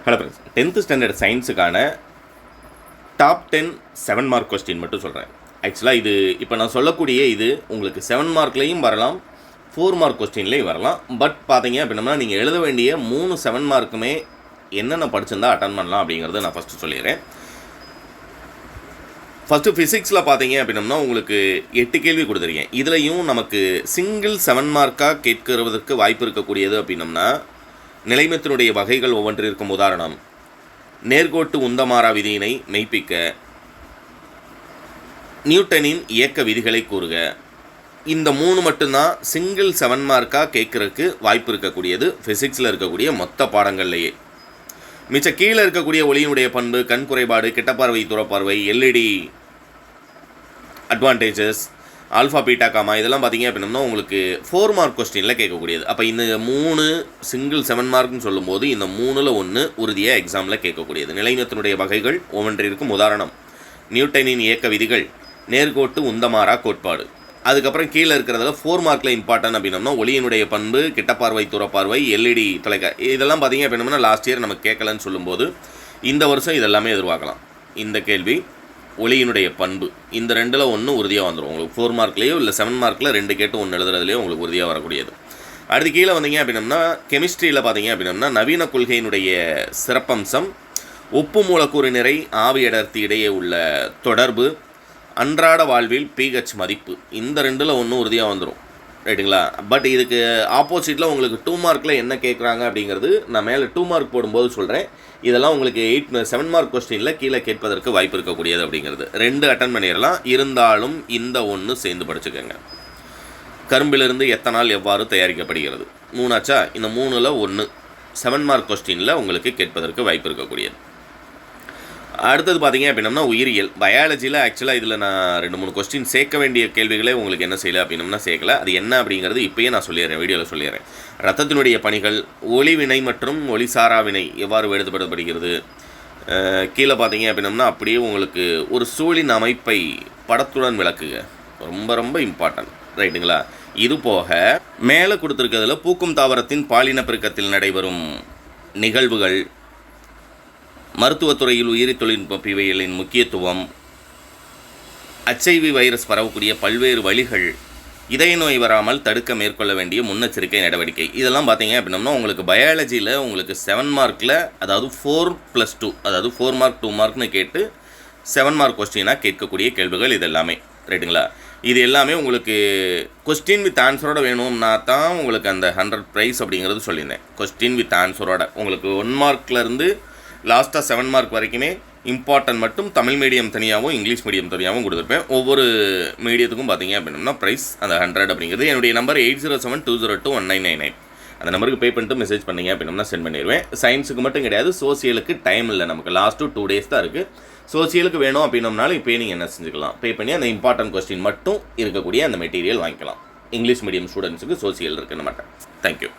Hello friends, 10th standard சயின்ஸுக்கான top 10 7 mark question மட்டும் சொல்கிறேன். ஆக்சுவலாக இது இப்போ நான் சொல்லக்கூடிய இது உங்களுக்கு 7 மார்க்லேயும் வரலாம், 4 மார்க் கொஸ்டின்லேயும் வரலாம். பட் பார்த்தீங்க அப்படின்னா நீங்கள் எழுத வேண்டிய 3 7 மார்க்குமே என்னென்ன படிச்சிருந்தா அட்டன் பண்ணலாம் அப்படிங்கிறத நான் ஃபஸ்ட்டு சொல்லிடுறேன். ஃபஸ்ட்டு ஃபிசிக்ஸில் பார்த்தீங்க அப்படின்னம்னா உங்களுக்கு 8 கேள்வி கொடுத்துருக்கேன். இதுலேயும் நமக்கு சிங்கிள் 7 மார்க்காக கேட்கிறதுக்கு வாய்ப்பு இருக்கக்கூடியது அப்படின்னம்னா நிலைமத்தினுடைய வகைகள் ஒவ்வொன்றிற்கும் உதாரணம், நேர்கோட்டு உந்தமாறா விதியினை மெய்ப்பிக்க, நியூட்டனின் இயக்க விதிகளை கூறுக. இந்த 3 மட்டும்தான் சிங்கிள் 7 மார்க்காக கேட்குறதுக்கு வாய்ப்பு இருக்கக்கூடியது ஃபிசிக்ஸில் இருக்கக்கூடிய மொத்த பாடங்கள்லேயே. மிச்ச கீழே இருக்கக்கூடிய ஒளியினுடைய பண்பு, கண் குறைபாடு, கிட்டப்பார்வை, தூரப்பார்வை, LED advantages, alpha beta gamma, இதெல்லாம் பார்த்தீங்க அப்படின்னா உங்களுக்கு 4 மார்க் கொஸ்டினில் கேட்கக்கூடியது. அப்போ இந்த 3 சிங்கிள் 7 மார்க்னு சொல்லும்போது இந்த 3ல் 1 உறுதியாக எக்ஸாமில் கேட்கக்கூடியது. நிலைமத்தினுடைய வகைகள் ஒவ்வொன்றிற்கும் உதாரணம், நியூட்டனின் இயக்க விதிகள், நேர்கோட்டு உந்தமாறா கோட்பாடு. அதுக்கப்புறம் கீழே இருக்கிறதுல 4 மார்க்கில் இம்பார்ட்டன் அப்படின்னம்னா ஒளியினுடைய பண்பு, கிட்டப்பார்வை, தூரப்பார்வை, எல்இடி இதெல்லாம் பார்த்தீங்க அப்படின்னா லாஸ்ட் இயர் நமக்கு கேட்கலன்னு சொல்லும்போது இந்த வருஷம் இதெல்லாமே எதிர்பார்க்கலாம். இந்த கேள்வி ஒளியினுடைய பண்பு இந்த 2ல் 1 உறுதியாக வந்துடும் உங்களுக்கு. 4 மார்க்லேயோ இல்லை 7 மார்க்கில் 2 கேட்டு 1 எழுதுறதுலேயோ உங்களுக்கு உறுதியாக வரக்கூடியது. அடுத்து கீழே வந்தீங்க அப்படின்னம்னா கெமிஸ்ட்ரியில் பார்த்தீங்க அப்படின்னம்னா நவீன கொள்கையினுடைய சிறப்பம்சம், உப்பு மூலக்கூறு நிறை, ஆவி அடர்த்தி இடையே உள்ள தொடர்பு, அன்றாட வாழ்வில் pH மதிப்பு, இந்த 2ல் 1 உறுதியாக வந்துடும். ரைட்டுங்களா? பட் இதுக்கு ஆப்போசிட்டில் உங்களுக்கு 2 மார்க்கில் என்ன கேட்குறாங்க அப்படிங்கிறது நான் மேலே 2 மார்க் போடும்போது சொல்கிறேன். இதெல்லாம் உங்களுக்கு 7 மார்க் கொஸ்டினில் கீழே கேட்பதற்கு வாய்ப்பு இருக்கக்கூடியது அப்படிங்கிறது. 2 அட்டன் பண்ணிடலாம், இருந்தாலும் இந்த 1 சேர்ந்து படிச்சுக்கோங்க. கரும்பிலிருந்து எத்தனால் எவ்வாறு தயாரிக்கப்படுகிறது 3 ஆச்சா? இந்த 3ல் 1 7 மார்க் கொஸ்டினில் உங்களுக்கு கேட்பதற்கு வாய்ப்பு இருக்கக்கூடியது. அடுத்தது பார்த்தீங்க அப்படின்னம்னா உயிரியல், பயாலஜியில் ஆக்சுவலாக இதில் நான் 2-3 கொஸ்டின் சேர்க்க வேண்டிய கேள்விகளே உங்களுக்கு என்ன செய்யலை அப்படின்னம்னா சேர்க்கல. அது என்ன அப்படிங்கிறது இப்போயே நான் சொல்லிடுறேன், வீடியோவில் சொல்லிடுறேன். ரத்தத்தினுடைய பணிகள், ஒளிவினை மற்றும் ஒளிசாரா வினை எவ்வாறு வேறுபடுத்தப்படுகிறது. கீழே பார்த்தீங்க அப்படின்னம்னா அப்படியே உங்களுக்கு ஒரு சூழின் அமைப்பை படத்துடன் விளக்குக, ரொம்ப ரொம்ப இம்பார்ட்டன்ட். ரைட்டுங்களா? இது போக மேலே கொடுத்துருக்கிறதுல பூக்கும் தாவரத்தின் பாலின பெருக்கத்தில் நடைபெறும் நிகழ்வுகள், மருத்துவத்துறையில் உயிரி தொழில்நுட்ப பிரிவுகளின் முக்கியத்துவம், HIV வைரஸ் பரவக்கூடிய பல்வேறு வழிகள், இதய நோய் வராமல் தடுக்க மேற்கொள்ள வேண்டிய முன்னெச்சரிக்கை நடவடிக்கை, இதெல்லாம் பார்த்தீங்க அப்படின்னம்னா உங்களுக்கு பயாலஜியில் உங்களுக்கு 7 மார்க்கில் அதாவது 4+2 அதாவது 4 மார்க் 2 மார்க்னு கேட்டு 7 மார்க் கொஸ்டினாக கேட்கக்கூடிய கேள்விகள் இது எல்லாமே. ரைட்டுங்களா? இது எல்லாமே உங்களுக்கு கொஸ்டின் வித் ஆன்சரோட வேணும்னா தான் உங்களுக்கு அந்த 100 ப்ரைஸ் அப்படிங்கிறது சொல்லியிருந்தேன். கொஸ்டின் வித் ஆன்சரோட உங்களுக்கு 1 மார்க்லேருந்து லாஸ்ட்டாக 7 மார்க் வரைக்குமே இம்பார்ட்டன்ட் மட்டும் தமிழ் மீடியம் தனியாகவும் இங்கிலீஷ் மீடியம் தனியாகவும் கொடுத்துருப்பேன். ஒவ்வொரு மீடியத்துக்கும் பார்த்தீங்க அப்படின்னா ப்ரைஸ் அந்த 100 அப்படிங்கிறது. என்னுடைய நம்பர் 8072021999. அந்த நம்பருக்கு பே பண்ணிட்டு மெசேஜ் பண்ணிங்க அப்படின்னா சென்ட் பண்ணிடுவேன். சயின்ஸுக்கு மட்டும் கிடையாது, சோசியலுக்கு டைம் இல்லை, நமக்கு லாஸ்ட்டு 2 டேஸ் தான் இருக்குது. சோசியலுக்கு வேணும் அப்படின்னம்னாலும் இப்போ நீங்கள் என்ன செஞ்சுக்கலாம், பே பண்ணி அந்த இம்பார்ட்டன்ட் கொஸ்டின் மட்டும் இருக்கக்கூடிய அந்த மெட்டீரியல் வாங்கிக்கலாம். இங்கிலீஷ் மீடியம் ஸ்டூடெண்ட்ஸுக்கு சோசியல் இருக்குன்னு மாட்டேன். தேங்க்யூ.